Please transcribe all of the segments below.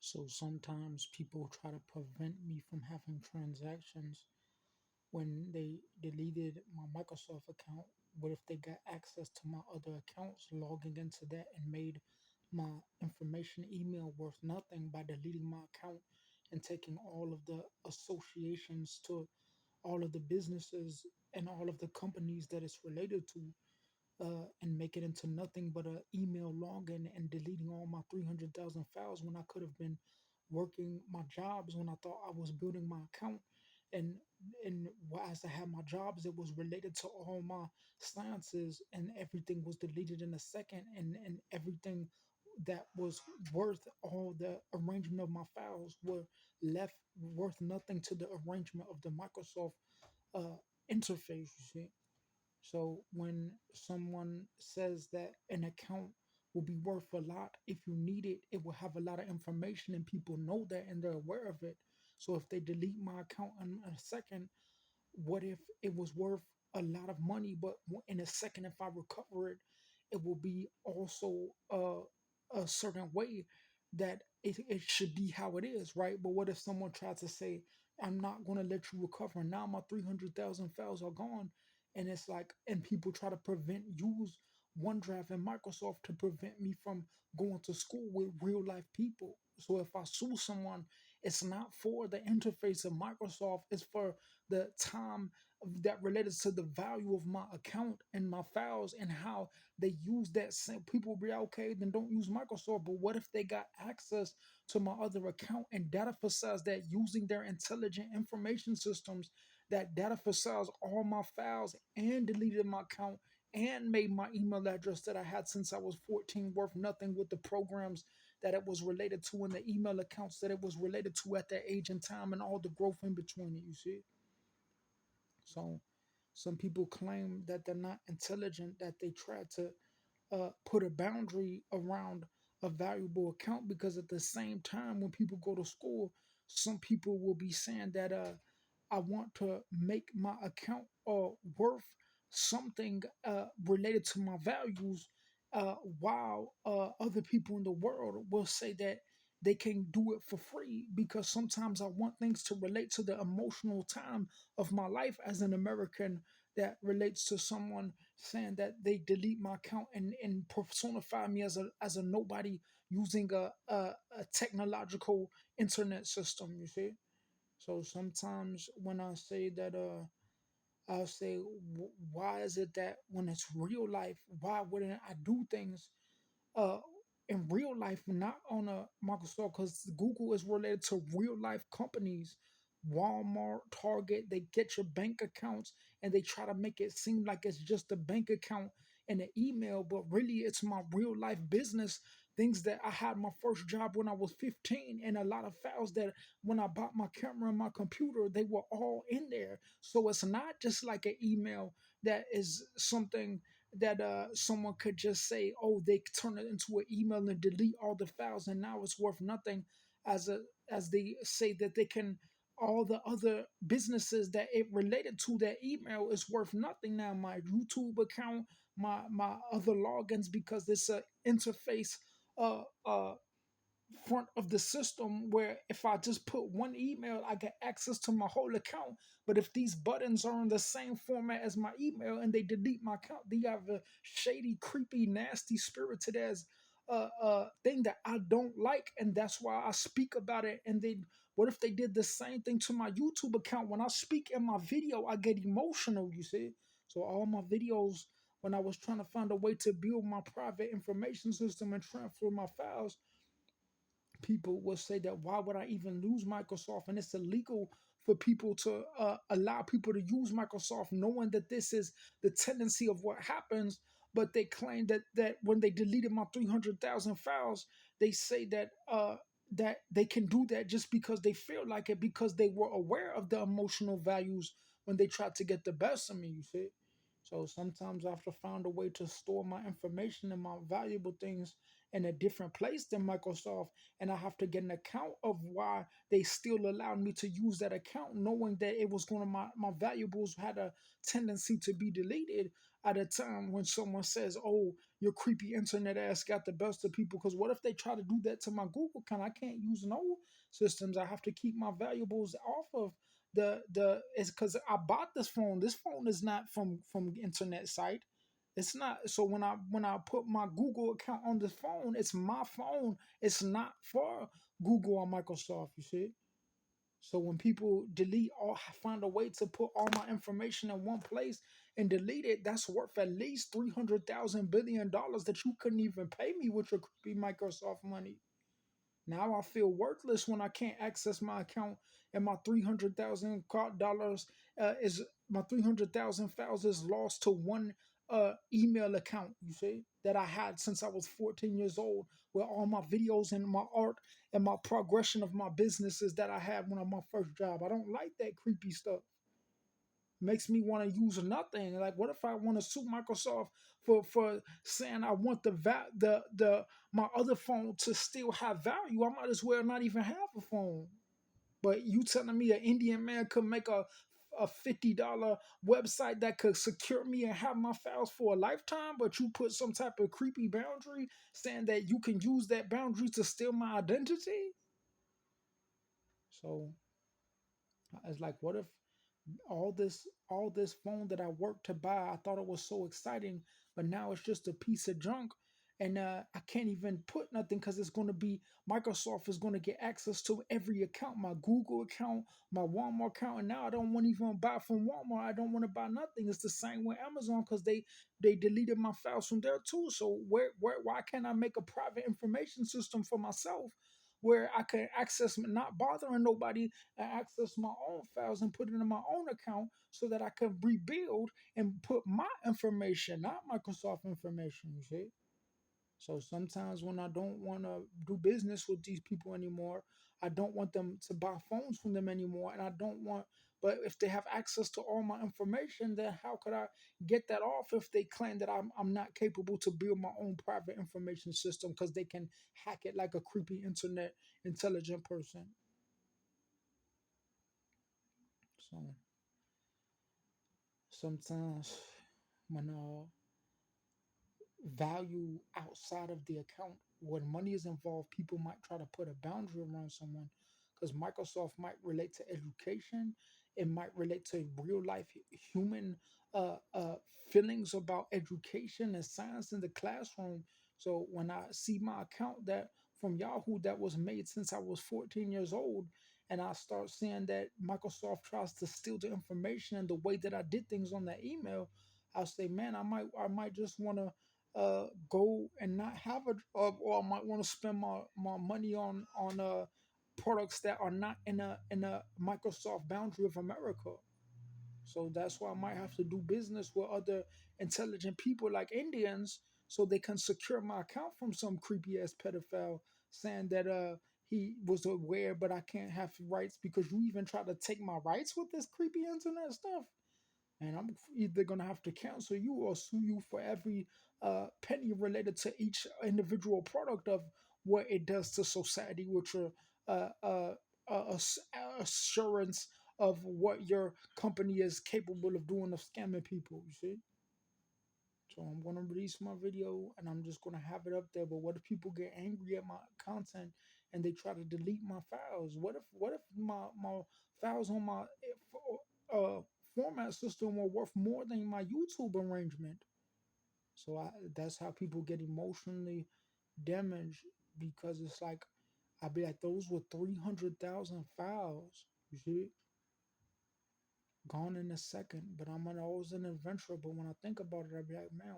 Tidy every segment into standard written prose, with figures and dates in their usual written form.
So sometimes people try to prevent me from having transactions when they deleted my Microsoft account. What if they got access to my other accounts, logging into that and made my information email worth nothing by deleting my account and taking all of the associations to all of the businesses and all of the companies that it's related to, and make it into nothing but a email login and deleting all my 300,000 files when I could have been working my jobs when I thought I was building my account. And as I had my jobs, it was related to all my sciences, and everything was deleted in a second, and everything that was worth all the arrangement of my files were left worth nothing to the arrangement of the Microsoft uh, interface. You see, so when someone says that an account will be worth a lot, if you need it, it will have a lot of information and people know that and they're aware of it. So if they delete my account in a second, what if it was worth a lot of money, but in a second, if I recover it, it will be also a certain way that it should be how it is, right? But what if someone tries to say, I'm not going to let you recover? Now my 300,000 files are gone. And it's like, and people try to use OneDrive and Microsoft to prevent me from going to school with real life people. So if I sue someone, it's not for the interface of Microsoft, it's for the time that related to the value of my account and my files and how they use that same. People will be like, okay, then don't use Microsoft. But what if they got access to my other account and data facades that using their intelligent information systems that data facades all my files and deleted my account and made my email address that I had since I was 14 worth nothing with the programs that it was related to and the email accounts that it was related to at that age and time and all the growth in between it, you see? So some people claim that they're not intelligent, that they try to put a boundary around a valuable account, because at the same time, when people go to school, some people will be saying that I want to make my account worth something related to my values, while other people in the world will say that they can do it for free, because sometimes I want things to relate to the emotional time of my life as an American, that relates to someone saying that they delete my account and personify me as a nobody using a technological internet system, you see? So sometimes when I say that, I'll say, why is it that when it's real life, why wouldn't I do things uh in real life, not on a Microsoft? Because Google is related to real life companies. Walmart, Target, they get your bank accounts and they try to make it seem like it's just a bank account and an email, but really it's my real life business. Things that I had my first job when I was 15, and a lot of files that when I bought my camera and my computer, they were all in there. So it's not just like an email that is something that someone could just say, oh, they turn it into an email and delete all the files, and now it's worth nothing. As they say that they can, all the other businesses that it related to that email is worth nothing now. My YouTube account, my other logins, because it's a interface uh uh front of the system where if I just put one email, I get access to my whole account. But if these buttons are in the same format as my email and they delete my account, they have a shady, creepy, nasty spirited as thing that I don't like, and that's why I speak about it. And then what if they did the same thing to my YouTube account? When I speak in my video, I get emotional, you see? So all my videos, when I was trying to find a way to build my private information system and transfer my files, people will say that why would I even use Microsoft? And it's illegal for people to allow people to use Microsoft, knowing that this is the tendency of what happens. But they claim that when they deleted my 300,000 files, they say that that they can do that just because they feel like it, because they were aware of the emotional values when they tried to get the best of me. You see. So sometimes I have to find a way to store my information and my valuable things in a different place than Microsoft, and I have to get an account of why they still allowed me to use that account, knowing that it was going to my valuables had a tendency to be deleted. at a time when someone says, "Oh, your creepy internet ass got the best of people." Because what if they try to do that to my Google account? I can't use no systems. I have to keep my valuables off of the. It's because I bought this phone. This phone is not from internet site. It's not. So when I put my Google account on this phone, it's my phone. It's not for Google or Microsoft. You see. So when people delete all, find a way to put all my information in one place and delete it, that's worth at least $300,000 billion that you couldn't even pay me with your creepy Microsoft money. Now I feel worthless when I can't access my account, and my $300,000 is my 300,000 files is lost to one email account. You see that I had since I was 14 years old, with all my videos and my art and my progression of my businesses that I had when on my first job. I don't like that creepy stuff. Makes me want to use nothing. Like, what if I want to sue Microsoft for saying I want the my other phone to still have value? I might as well not even have a phone. But you telling me an Indian man could make a $50 website that could secure me and have my files for a lifetime, but you put some type of creepy boundary saying that you can use that boundary to steal my identity? So it's like, what if all this phone that I worked to buy, I thought it was so exciting, but now it's just a piece of junk, and I can't even put nothing because it's going to be Microsoft is going to get access to every account, my Google account, my Walmart account, and now I don't want to even buy from Walmart. I don't want to buy nothing. It's the same with Amazon because they deleted my files from there too. So where why can't I make a private information system for myself? Where I can access, not bothering nobody, and access my own files and put it in my own account so that I can rebuild and put my information, not Microsoft information, you see? So sometimes when I don't want to do business with these people anymore, I don't want them to buy phones from them anymore. And I don't want, but if they have access to all my information, then how could I get that off if they claim that I'm not capable to build my own private information system because they can hack it like a creepy internet intelligent person? So sometimes when value outside of the account, when money is involved, people might try to put a boundary around someone because Microsoft might relate to education, it might relate to real life human uh, uh, feelings about education and science in the classroom. So when I see my account that from Yahoo that was made since I was 14 years old, and I start seeing that Microsoft tries to steal the information and the way that I did things on that email, I'll say, man, I might just want to go and not have a job, or I might want to spend my money on products that are not in a Microsoft boundary of America. So that's why I might have to do business with other intelligent people like Indians so they can secure my account from some creepy ass pedophile saying that he was aware but I can't have rights because you even try to take my rights with this creepy internet stuff. And I'm either gonna have to cancel you or sue you for every penny related to each individual product of what it does to society, with your uh, uh, ass- assurance of what your company is capable of doing of scamming people. You see. So I'm gonna release my video and I'm just gonna have it up there. But what if people get angry at my content and they try to delete my files? What if my files on my uh, format system were worth more than my YouTube arrangement? So that's how people get emotionally damaged because it's like I'd be like, those were 300,000 files. You see, gone in a second. But always an adventurer. But when I think about it, I'd be like, man,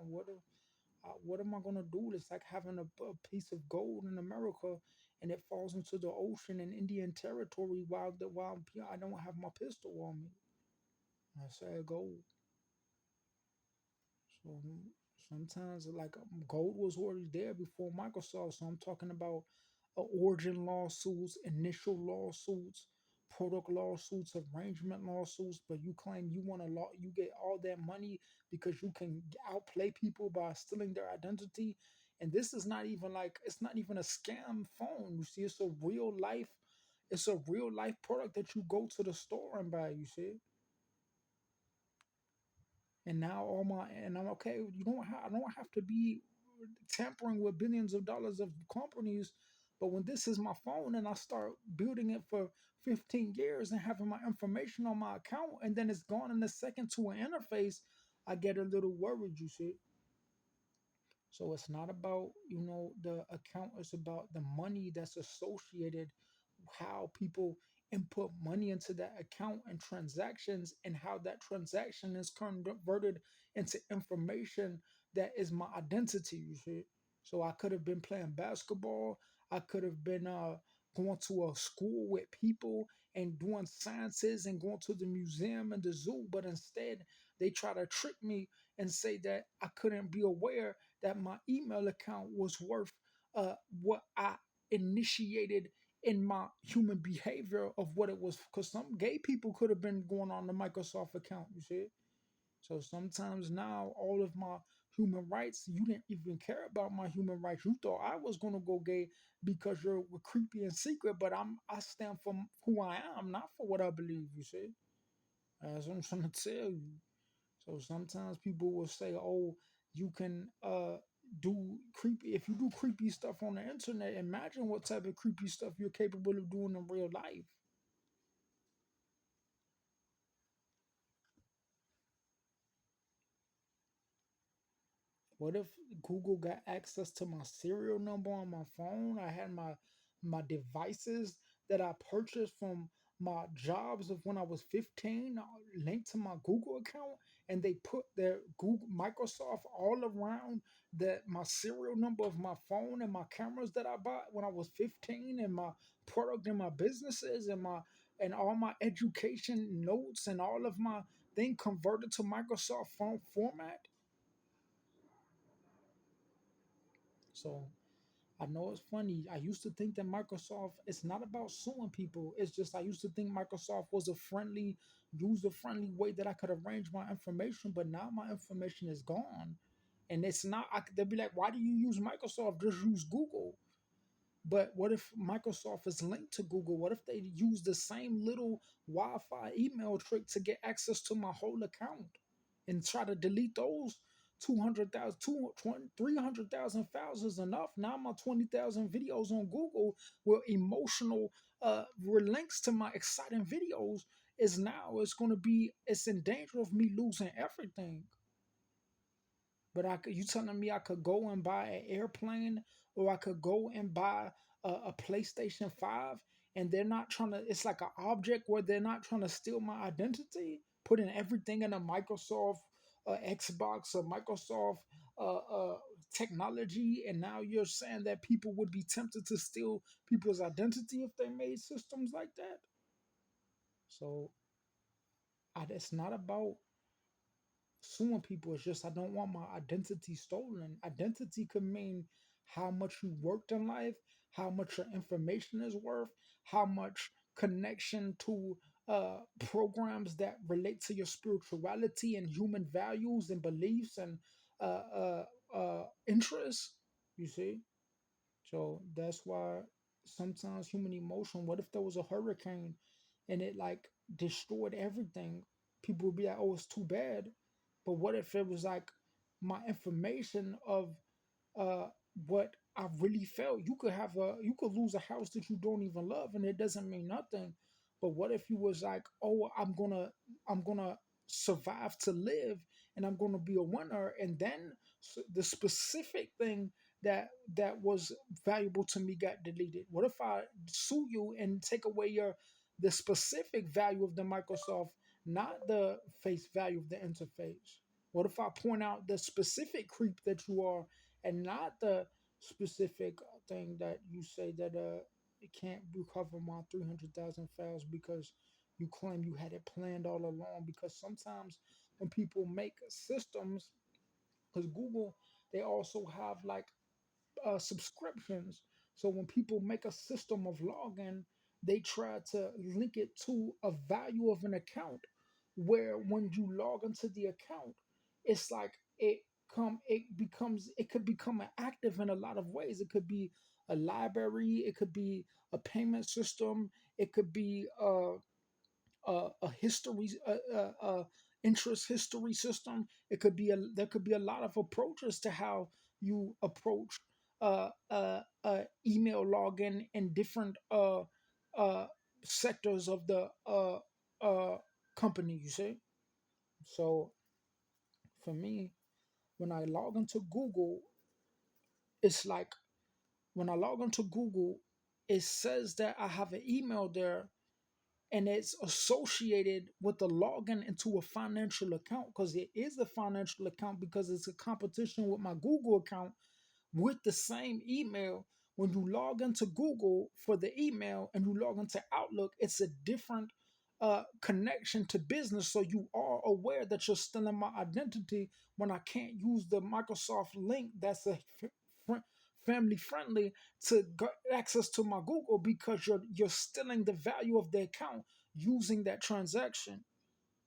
what am I gonna do? It's like having a piece of gold in America, and it falls into the ocean in Indian territory while I don't have my pistol on me. I say gold. So sometimes like gold was already there before Microsoft. So I'm talking about origin lawsuits, initial lawsuits, product lawsuits, arrangement lawsuits. But you claim you want to law, you get all that money because you can outplay people by stealing their identity. And this is not even like, it's not even a scam phone. You see, it's a real life. It's a real life product that you go to the store and buy. You see. And now all my and I'm okay. I don't have to be tampering with billions of dollars of companies. But when this is my phone and I start building it for 15 years and having my information on my account and then it's gone in a second to an interface, I get a little worried, you see. So it's not about, the account, it's about the money that's associated, how people input money into that account and transactions, and how that transaction is converted into information that is my identity, you see. So I could have been playing basketball, I could have been going to a school with people and doing sciences and going to the museum and the zoo, but instead they try to trick me and say that I couldn't be aware that my email account was worth what I initiated in my human behavior of what it was. Because some gay people could have been going on the Microsoft account, you see. So sometimes now all of my human rights, you didn't even care about my human rights. You thought I was gonna go gay because were creepy and secret, but I stand for who I am, not for what I believe, you see. That's what I'm trying to tell you. So sometimes people will say, "Oh, you can do creepy if you do creepy stuff on the internet. Imagine what type of creepy stuff you're capable of doing in real life." What if Google got access to my serial number on my phone? I had my devices that I purchased from my jobs of when I was 15 linked to my Google account, and they put their Google Microsoft all around my serial number of my phone and my cameras that I bought when I was 15, and my product and my businesses and all my education notes and all of my thing converted to Microsoft phone format. So I know it's funny. I used to think that Microsoft, it's not about suing people. It's just I used to think Microsoft was a friendly, user friendly way that I could arrange my information, but now my information is gone. And it's not, they'll be like, why do you use Microsoft? Just use Google. But what if Microsoft is linked to Google? What if they use the same little Wi Fi email trick to get access to my whole account and try to delete those 200,000, 300,000 files is enough. Now my 20,000 videos on Google with emotional links to my exciting videos is now, it's going to be, it's in danger of me losing everything. But you telling me I could go and buy an airplane, or I could go and buy a PlayStation 5, and they're not trying to, it's like an object where they're not trying to steal my identity, putting everything in a Microsoft Xbox or Microsoft technology, and now you're saying that people would be tempted to steal people's identity if they made systems like that? So it's not about suing people. It's just I don't want my identity stolen. Identity could mean how much you worked in life, how much your information is worth, how much connection to programs that relate to your spirituality and human values and beliefs and interests. You see, so that's why sometimes human emotion. What if there was a hurricane and it like destroyed everything? People would be like, "Oh, it's too bad." But what if it was like my information of uh what I really felt? You could lose a house that you don't even love and it doesn't mean nothing. But what if you was like, "Oh, I'm gonna survive to live and I'm gonna be a winner," and then the specific thing that was valuable to me got deleted? What if I sue you and take away the specific value of the Microsoft, not the face value of the interface? What if I point out the specific creep that you are and not the specific thing that you say that it can't recover my 300,000 files because you claim you had it planned all along? Because sometimes when people make systems, because Google, they also have like subscriptions. So when people make a system of login, they try to link it to a value of an account, where when you log into the account, it's like it could become an active in a lot of ways. It could be a library, it could be a payment system, it could be a history interest history system. It could be a there could be a lot of approaches to how you approach email login in different uh sectors of the uh company, you see. So for me, when I log into Google, it's like when I log into Google, it says that I have an email there, and it's associated with the login into a financial account, because it is a financial account, because it's a competition with my Google account with the same email. When you log into Google for the email and you log into Outlook, it's a different connection to business. So you are aware that you're stealing my identity when I can't use the Microsoft link that's family friendly to get access to my Google, because you're stealing the value of the account using that transaction.